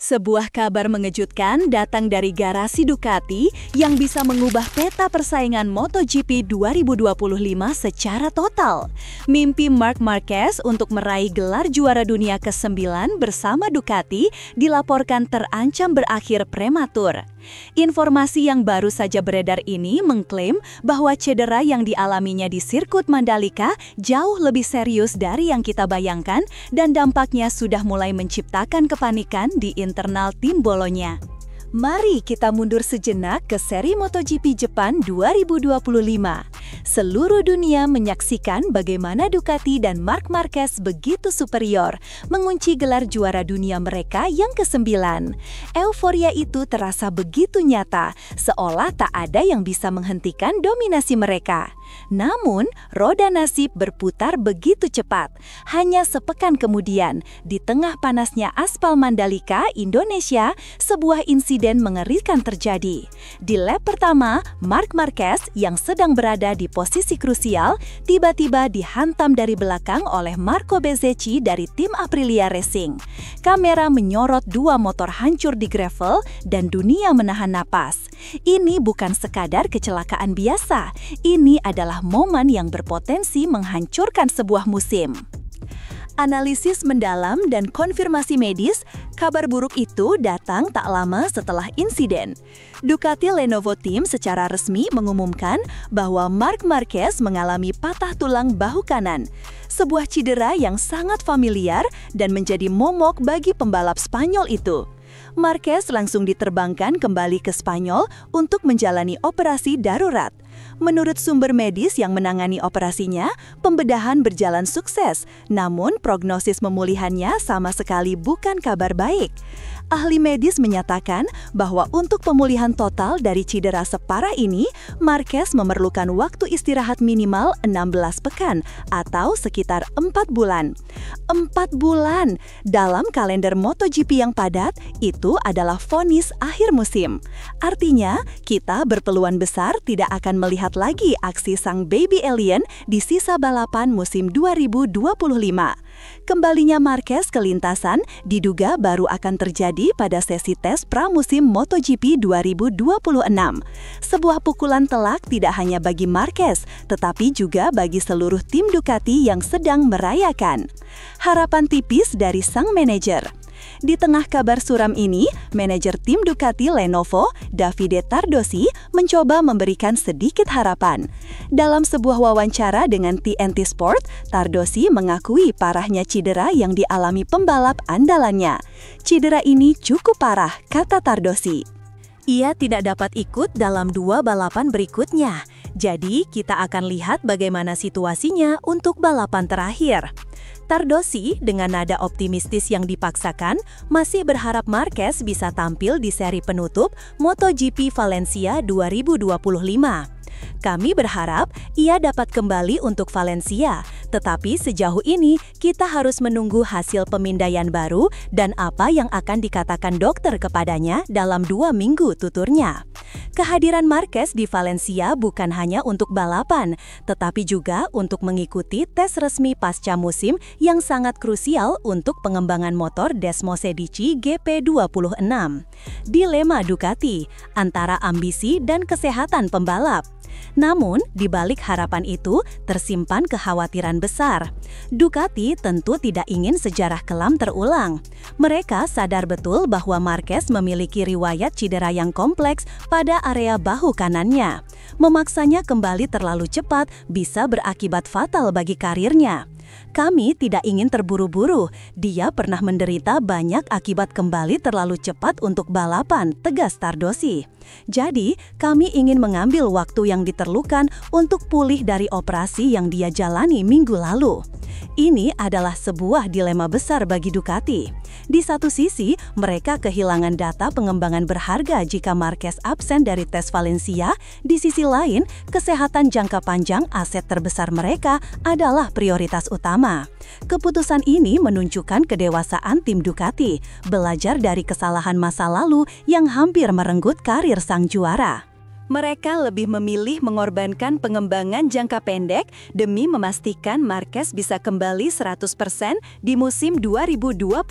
Sebuah kabar mengejutkan datang dari garasi Ducati yang bisa mengubah peta persaingan MotoGP 2025 secara total. Mimpi Marc Marquez untuk meraih gelar juara dunia ke-9 bersama Ducati dilaporkan terancam berakhir prematur. Informasi yang baru saja beredar ini mengklaim bahwa cedera yang dialaminya di sirkuit Mandalika jauh lebih serius dari yang kita bayangkan dan dampaknya sudah mulai menciptakan kepanikan di internal tim bolonya. Mari kita mundur sejenak ke seri MotoGP Jepang 2025. Seluruh dunia menyaksikan bagaimana Ducati dan Marc Marquez begitu superior, mengunci gelar juara dunia mereka yang ke-9. Euforia itu terasa begitu nyata, seolah tak ada yang bisa menghentikan dominasi mereka. Namun, roda nasib berputar begitu cepat. Hanya sepekan kemudian, di tengah panasnya aspal Mandalika, Indonesia, sebuah insiden mengerikan terjadi. Di lap pertama, Marc Marquez yang sedang berada di posisi krusial, tiba-tiba dihantam dari belakang oleh Marco Bezzecchi dari tim Aprilia Racing. Kamera menyorot dua motor hancur di gravel dan dunia menahan napas. Ini bukan sekadar kecelakaan biasa, ini adalah momen yang berpotensi menghancurkan sebuah musim. Analisis mendalam dan konfirmasi medis, kabar buruk itu datang tak lama setelah insiden. Ducati Lenovo Team secara resmi mengumumkan bahwa Marc Marquez mengalami patah tulang bahu kanan. Sebuah cedera yang sangat familiar dan menjadi momok bagi pembalap Spanyol itu. Marquez langsung diterbangkan kembali ke Spanyol untuk menjalani operasi darurat. Menurut sumber medis yang menangani operasinya, pembedahan berjalan sukses, namun prognosis pemulihannya sama sekali bukan kabar baik. Ahli medis menyatakan bahwa untuk pemulihan total dari cedera separah ini, Marquez memerlukan waktu istirahat minimal 16 pekan atau sekitar 4 bulan. 4 bulan! Dalam kalender MotoGP yang padat, itu adalah vonis akhir musim. Artinya, kita berpeluang besar tidak akan melihat lagi aksi sang baby alien di sisa balapan musim 2025. Kembalinya Marquez ke lintasan diduga baru akan terjadi pada sesi tes pramusim MotoGP 2026. Sebuah pukulan telak tidak hanya bagi Marquez, tetapi juga bagi seluruh tim Ducati yang sedang merayakan. Harapan tipis dari sang manajer. Di tengah kabar suram ini, manajer tim Ducati Lenovo, Davide Tardosi, mencoba memberikan sedikit harapan. Dalam sebuah wawancara dengan TNT Sport, Tardosi mengakui parahnya cedera yang dialami pembalap andalannya. Cedera ini cukup parah, kata Tardosi. Ia tidak dapat ikut dalam 2 balapan berikutnya, jadi kita akan lihat bagaimana situasinya untuk balapan terakhir. Tardosi dengan nada optimistis yang dipaksakan masih berharap Marquez bisa tampil di seri penutup MotoGP Valencia 2025. Kami berharap ia dapat kembali untuk Valencia, tetapi sejauh ini kita harus menunggu hasil pemindaian baru dan apa yang akan dikatakan dokter kepadanya dalam 2 minggu, tuturnya. Kehadiran Marquez di Valencia bukan hanya untuk balapan, tetapi juga untuk mengikuti tes resmi pasca musim yang sangat krusial untuk pengembangan motor Desmosedici GP26. Dilema Ducati antara ambisi dan kesehatan pembalap. Namun, di balik harapan itu tersimpan kekhawatiran besar. Ducati tentu tidak ingin sejarah kelam terulang. Mereka sadar betul bahwa Marquez memiliki riwayat cedera yang kompleks pada area bahu kanannya. Memaksanya kembali terlalu cepat bisa berakibat fatal bagi karirnya. Kami tidak ingin terburu-buru. Dia pernah menderita banyak akibat kembali terlalu cepat untuk balapan, tegas Tardosi. Jadi, kami ingin mengambil waktu yang diperlukan untuk pulih dari operasi yang dia jalani minggu lalu. Ini adalah sebuah dilema besar bagi Ducati. Di satu sisi, mereka kehilangan data pengembangan berharga jika Marquez absen dari tes Valencia. Di sisi lain, kesehatan jangka panjang aset terbesar mereka adalah prioritas utama. Keputusan ini menunjukkan kedewasaan tim Ducati, belajar dari kesalahan masa lalu yang hampir merenggut karir sang juara. Mereka lebih memilih mengorbankan pengembangan jangka pendek demi memastikan Marquez bisa kembali 100% di musim 2026.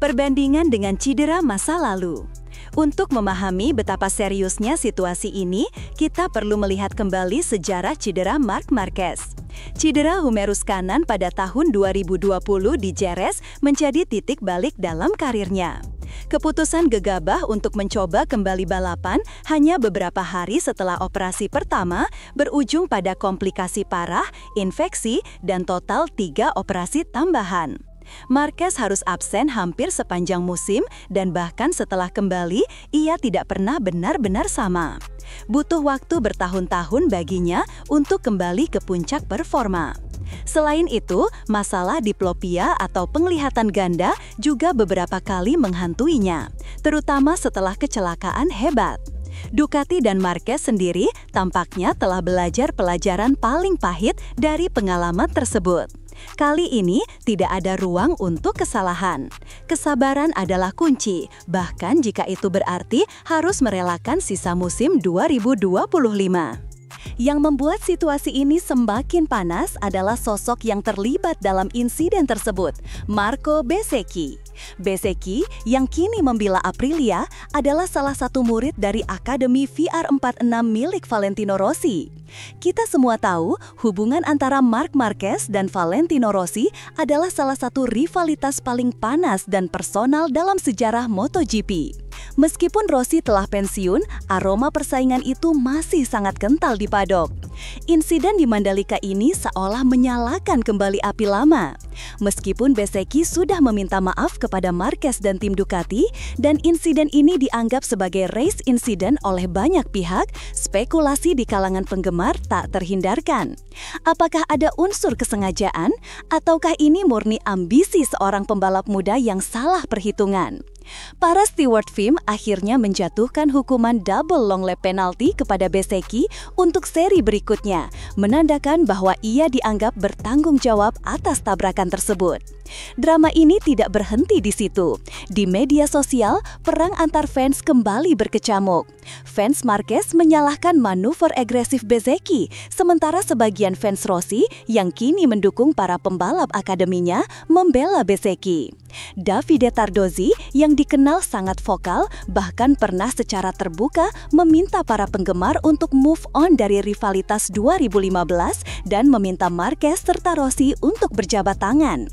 Perbandingan dengan cedera masa lalu. Untuk memahami betapa seriusnya situasi ini, kita perlu melihat kembali sejarah cedera Marc Marquez. Cedera humerus kanan pada tahun 2020 di Jerez menjadi titik balik dalam karirnya. Keputusan gegabah untuk mencoba kembali balapan hanya beberapa hari setelah operasi pertama berujung pada komplikasi parah, infeksi, dan total 3 operasi tambahan. Marquez harus absen hampir sepanjang musim dan bahkan setelah kembali, ia tidak pernah benar-benar sama. Butuh waktu bertahun-tahun baginya untuk kembali ke puncak performa. Selain itu, masalah diplopia atau penglihatan ganda juga beberapa kali menghantuinya, terutama setelah kecelakaan hebat. Ducati dan Marquez sendiri tampaknya telah belajar pelajaran paling pahit dari pengalaman tersebut. Kali ini tidak ada ruang untuk kesalahan. Kesabaran adalah kunci, bahkan jika itu berarti harus merelakan sisa musim 2025. Yang membuat situasi ini semakin panas adalah sosok yang terlibat dalam insiden tersebut, Marco Bezzecchi. Bezzecchi, yang kini membela Aprilia, adalah salah satu murid dari Akademi VR46 milik Valentino Rossi. Kita semua tahu hubungan antara Marc Marquez dan Valentino Rossi adalah salah satu rivalitas paling panas dan personal dalam sejarah MotoGP. Meskipun Rossi telah pensiun, aroma persaingan itu masih sangat kental di paddock. Insiden di Mandalika ini seolah menyalakan kembali api lama. Meskipun Bezzecchi sudah meminta maaf kepada Marquez dan tim Ducati, dan insiden ini dianggap sebagai race incident oleh banyak pihak, spekulasi di kalangan penggemar tak terhindarkan. Apakah ada unsur kesengajaan, ataukah ini murni ambisi seorang pembalap muda yang salah perhitungan? Para steward FIM akhirnya menjatuhkan hukuman double long lap penalty kepada Bezzecchi untuk seri berikutnya, menandakan bahwa ia dianggap bertanggung jawab atas tabrakan tersebut. Drama ini tidak berhenti di situ. Di media sosial, perang antar fans kembali berkecamuk. Fans Marquez menyalahkan manuver agresif Bezzecchi, sementara sebagian fans Rossi yang kini mendukung para pembalap akademinya membela Bezzecchi. Davide Tardozzi yang dikenal sangat vokal bahkan pernah secara terbuka meminta para penggemar untuk move on dari rivalitas 2015 dan meminta Marquez serta Rossi untuk berjabat tangan.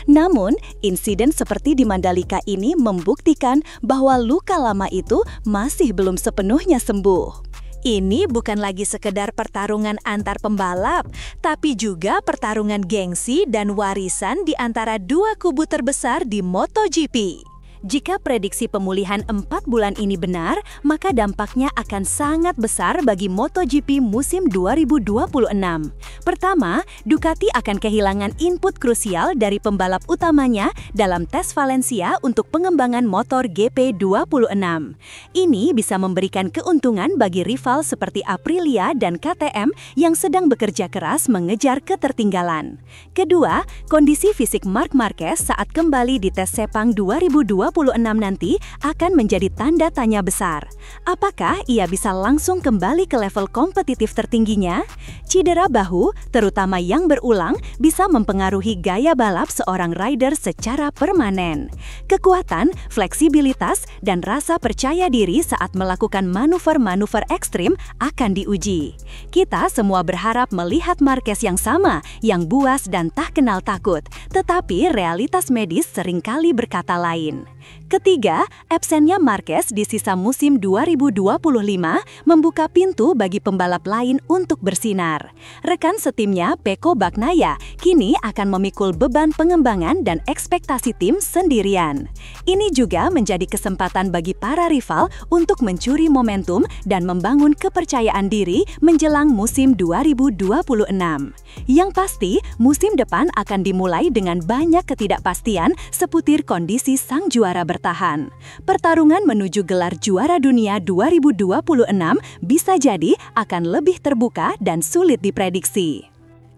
Namun, insiden seperti di Mandalika ini membuktikan bahwa luka lama itu masih belum sepenuhnya sembuh. Ini bukan lagi sekedar pertarungan antar pembalap, tapi juga pertarungan gengsi dan warisan di antara dua kubu terbesar di MotoGP. Jika prediksi pemulihan 4 bulan ini benar, maka dampaknya akan sangat besar bagi MotoGP musim 2026. Pertama, Ducati akan kehilangan input krusial dari pembalap utamanya dalam tes Valencia untuk pengembangan motor GP26. Ini bisa memberikan keuntungan bagi rival seperti Aprilia dan KTM yang sedang bekerja keras mengejar ketertinggalan. Kedua, kondisi fisik Marc Marquez saat kembali di tes Sepang 2026 nanti akan menjadi tanda tanya besar. Apakah ia bisa langsung kembali ke level kompetitif tertingginya? Cedera bahu, terutama yang berulang, bisa mempengaruhi gaya balap seorang rider secara permanen. Kekuatan, fleksibilitas, dan rasa percaya diri saat melakukan manuver-manuver ekstrim akan diuji. Kita semua berharap melihat Marquez yang sama, yang buas dan tak kenal takut. Tetapi realitas medis seringkali berkata lain. Ketiga, absennya Marquez di sisa musim 2025 membuka pintu bagi pembalap lain untuk bersinar. Rekan setimnya Pecco Bagnaia kini akan memikul beban pengembangan dan ekspektasi tim sendirian. Ini juga menjadi kesempatan bagi para rival untuk mencuri momentum dan membangun kepercayaan diri menjelang musim 2026. Yang pasti, musim depan akan dimulai dengan banyak ketidakpastian seputar kondisi sang juara bertahan. Pertarungan menuju gelar juara dunia 2026 bisa jadi akan lebih terbuka dan sulit diprediksi.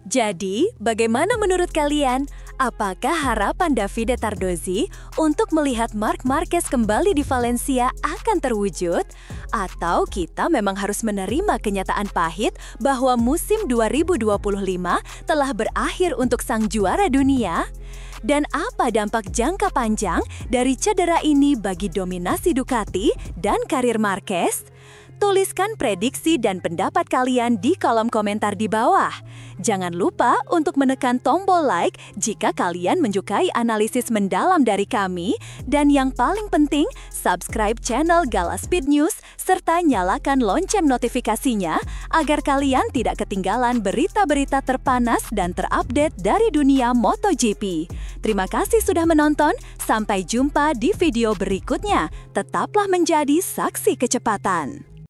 Jadi, bagaimana menurut kalian? Apakah harapan Davide Tardozzi untuk melihat Marc Marquez kembali di Valencia akan terwujud? Atau kita memang harus menerima kenyataan pahit bahwa musim 2025 telah berakhir untuk sang juara dunia? Dan apa dampak jangka panjang dari cedera ini bagi dominasi Ducati dan karir Marquez? Tuliskan prediksi dan pendapat kalian di kolom komentar di bawah. Jangan lupa untuk menekan tombol like jika kalian menyukai analisis mendalam dari kami. Dan yang paling penting, subscribe channel Gala Speed News serta nyalakan lonceng notifikasinya agar kalian tidak ketinggalan berita-berita terpanas dan terupdate dari dunia MotoGP. Terima kasih sudah menonton, sampai jumpa di video berikutnya. Tetaplah menjadi saksi kecepatan.